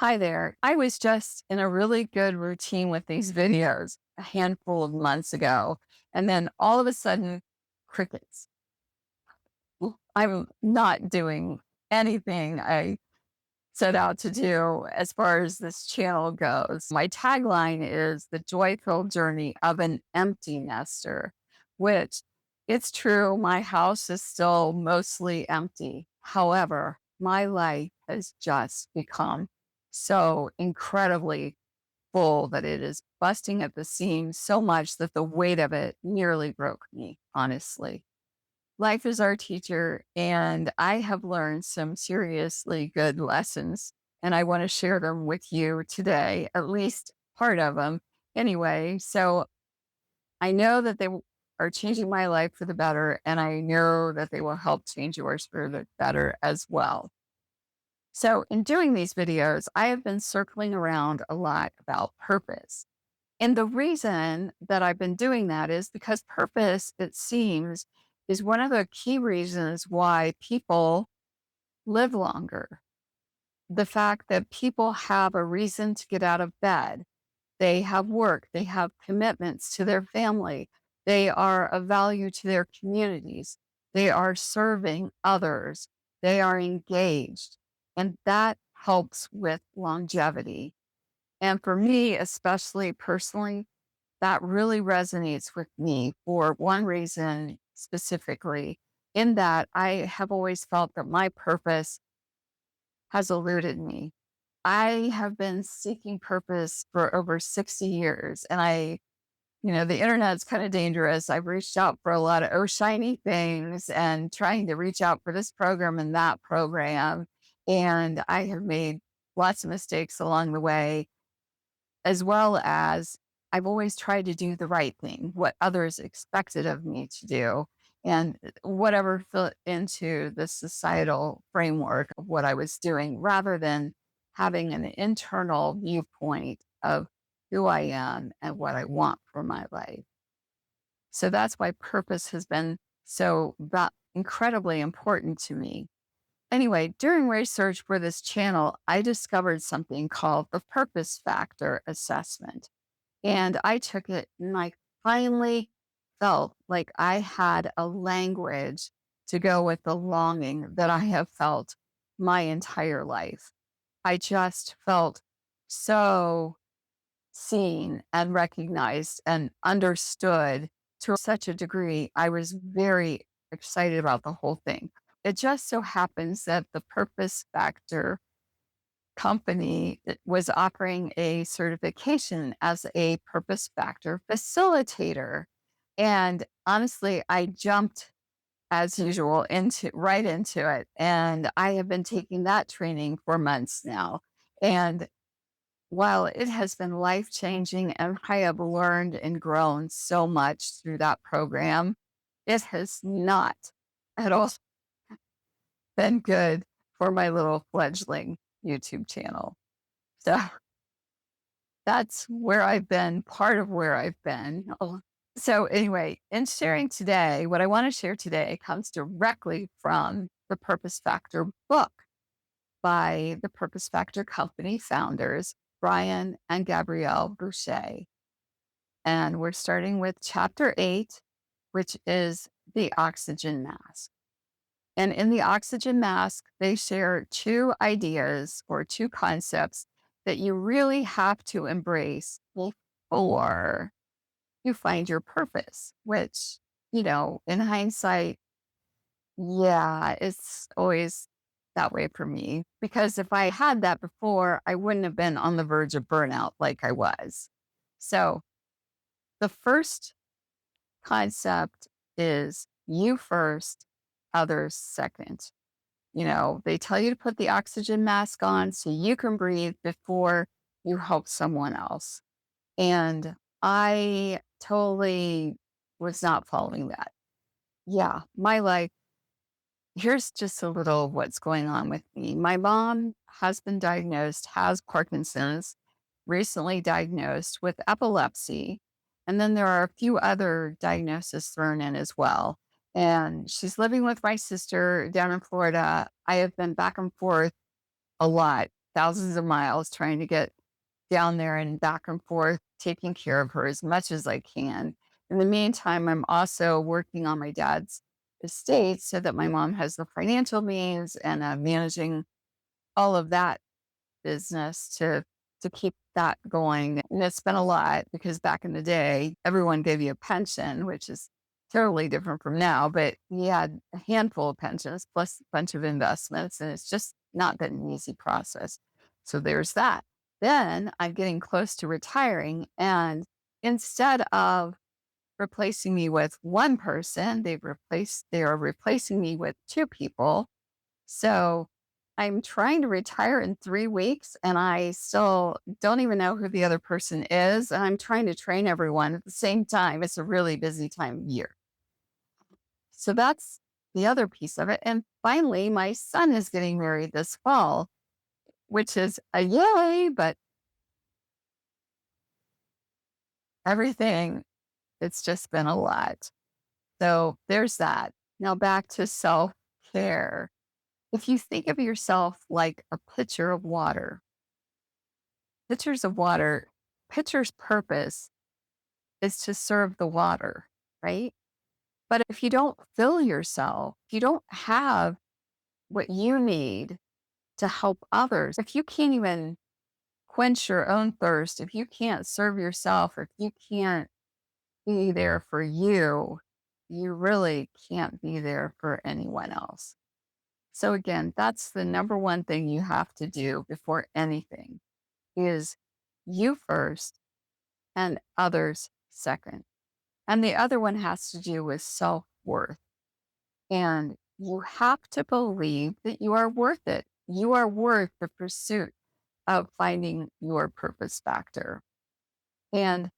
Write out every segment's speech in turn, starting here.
Hi there. I was just in a really good routine with these videos a handful of months ago. And then all of a sudden, crickets. I'm not doing anything I set out to do as far as this channel goes. My tagline is the joyful journey of an empty nester, which it's true. My house is still mostly empty. However, my life has just become so incredibly full that it is busting at the seams so much that the weight of it nearly broke me, honestly. Life is our teacher, and I have learned some seriously good lessons, and I want to share them with you today, at least part of them. Anyway, so I know that are changing my life for the better, and I know that they will help change yours for the better as well. So, in doing these videos, I have been circling around a lot about purpose. And the reason that I've been doing that is because purpose, it seems, is one of the key reasons why people live longer. The fact that people have a reason to get out of bed, they have work, they have commitments to their family, they are of value to their communities, they are serving others, they are engaged, and that helps with longevity. And for me, especially personally, that really resonates with me for one reason specifically, in that I have always felt that my purpose has eluded me. I have been seeking purpose for over 60 years, and the internet's kind of dangerous. I've reached out for a lot of shiny things and trying to reach out for this program and that program. And I have made lots of mistakes along the way, as well as I've always tried to do the right thing, what others expected of me to do, and whatever fit into the societal framework of what I was doing, rather than having an internal viewpoint of who I am and what I want for my life. So that's why purpose has been incredibly important to me. Anyway, during research for this channel, I discovered something called the purpose factor assessment. And I took it and I finally felt like I had a language to go with the longing that I have felt my entire life. I just felt so seen and recognized and understood to such a degree. I was very excited about the whole thing. It just so happens that the Purpose Factor company was offering a certification as a Purpose Factor facilitator. And honestly, I jumped as usual right into it. And I have been taking that training for months now. And while it has been life changing and I have learned and grown so much through that program, it has not at all been good for my little fledgling YouTube channel. So that's where I've been, part of where I've been. So, anyway, in sharing today, what I want to share today comes directly from the Purpose Factor book by the Purpose Factor company founders, Brian and Gabrielle Bosché. And we're starting with chapter 8, which is the oxygen mask. And in the oxygen mask, they share two ideas or two concepts that you really have to embrace before you find your purpose, which, in hindsight, yeah, it's always that way for me. Because if I had that before, I wouldn't have been on the verge of burnout like I was. So the first concept is you first, others second. They tell you to put the oxygen mask on so you can breathe before you help someone else. And I totally was not following that. Yeah, my life, here's just a little of what's going on with me. My mom has been diagnosed, has Parkinson's, recently diagnosed with epilepsy. And then there are a few other diagnoses thrown in as well. And she's living with my sister down in Florida. I have been back and forth a lot thousands of miles trying to get down there and back and forth, taking care of her as much as I can. In the meantime, I'm also working on my dad's estate so that my mom has the financial means, and managing all of that business to keep that going. And it's been a lot because back in the day, everyone gave you a pension, which is totally different from now. But we had a handful of pensions plus a bunch of investments, and it's just not been an easy process. So there's that. Then I'm getting close to retiring, and instead of replacing me with one person, they are replacing me with two people. So I'm trying to retire in 3 weeks, and I still don't even know who the other person is. And I'm trying to train everyone at the same time. It's a really busy time of year. So that's the other piece of it. And finally, my son is getting married this fall, which is a yay, but everything, it's just been a lot. So there's that. Now back to self care. If you think of yourself like a pitcher of water, pitchers of water, pitcher's purpose is to serve the water, right? But if you don't fill yourself, if you don't have what you need to help others, if you can't even quench your own thirst, if you can't serve yourself, if you can't be there for you, you really can't be there for anyone else. So again, that's the number one thing you have to do before anything is you first and others second. And the other one has to do with self worth. And you have to believe that you are worth it. You are worth the pursuit of finding your purpose factor. And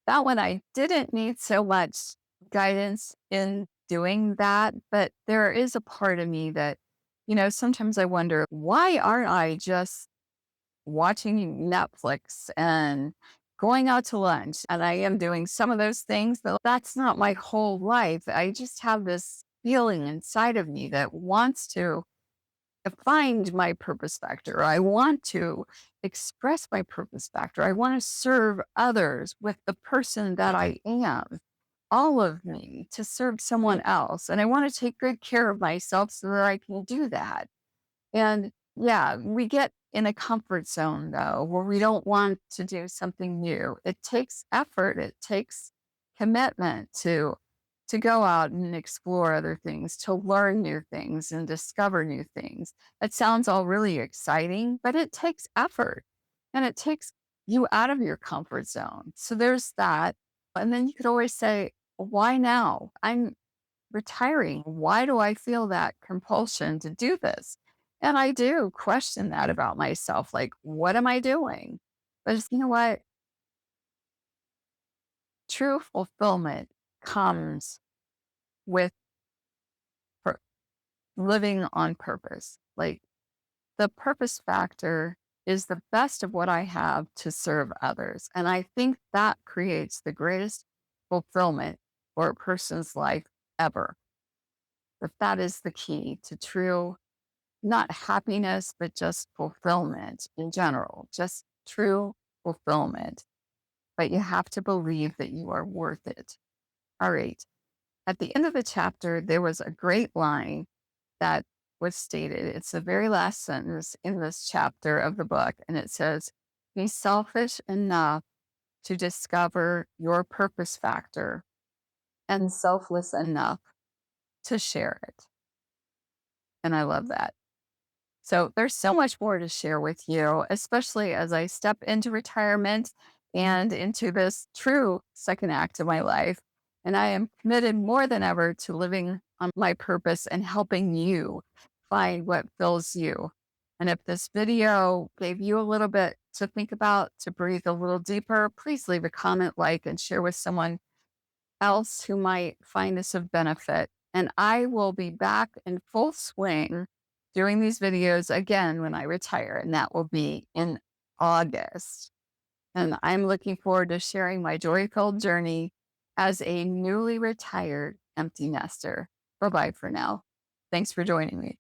that one, I didn't need so much guidance in doing that. But there is a part of me that, sometimes I wonder, why aren't I just watching Netflix and going out to lunch? And I am doing some of those things, but that's not my whole life. I just have this feeling inside of me that wants to find my purpose factor. I want to express my purpose factor. I want to serve others with the person that I am, all of me to serve someone else. And I want to take good care of myself so that I can do that. And yeah, we get in a comfort zone though, where we don't want to do something new. It takes effort. It takes commitment to go out and explore other things, to learn new things and discover new things. It sounds all really exciting, but it takes effort and it takes you out of your comfort zone. So there's that. And then you could always say, why now? I'm retiring. Why do I feel that compulsion to do this? And I do question that about myself. Like, what am I doing? But you know what? True fulfillment comes with pur- living on purpose. Like, the purpose factor is the best of what I have to serve others. And I think that creates the greatest fulfillment for a person's life ever. That is the key to true, not happiness, but just fulfillment in general, just true fulfillment. But you have to believe that you are worth it. All right. At the end of the chapter, there was a great line that was stated. It's the very last sentence in this chapter of the book. And it says, be selfish enough to discover your purpose factor and selfless enough to share it. And I love that. So there's so much more to share with you, especially as I step into retirement and into this true second act of my life. And I am committed more than ever to living on my purpose and helping you find what fills you. And if this video gave you a little bit to think about, to breathe a little deeper, please leave a comment, like, and share with someone else who might find this of benefit. And I will be back in full swing doing these videos again when I retire, and that will be in August. And I'm looking forward to sharing my joy filled journey as a newly retired empty nester. Bye bye for now. Thanks for joining me.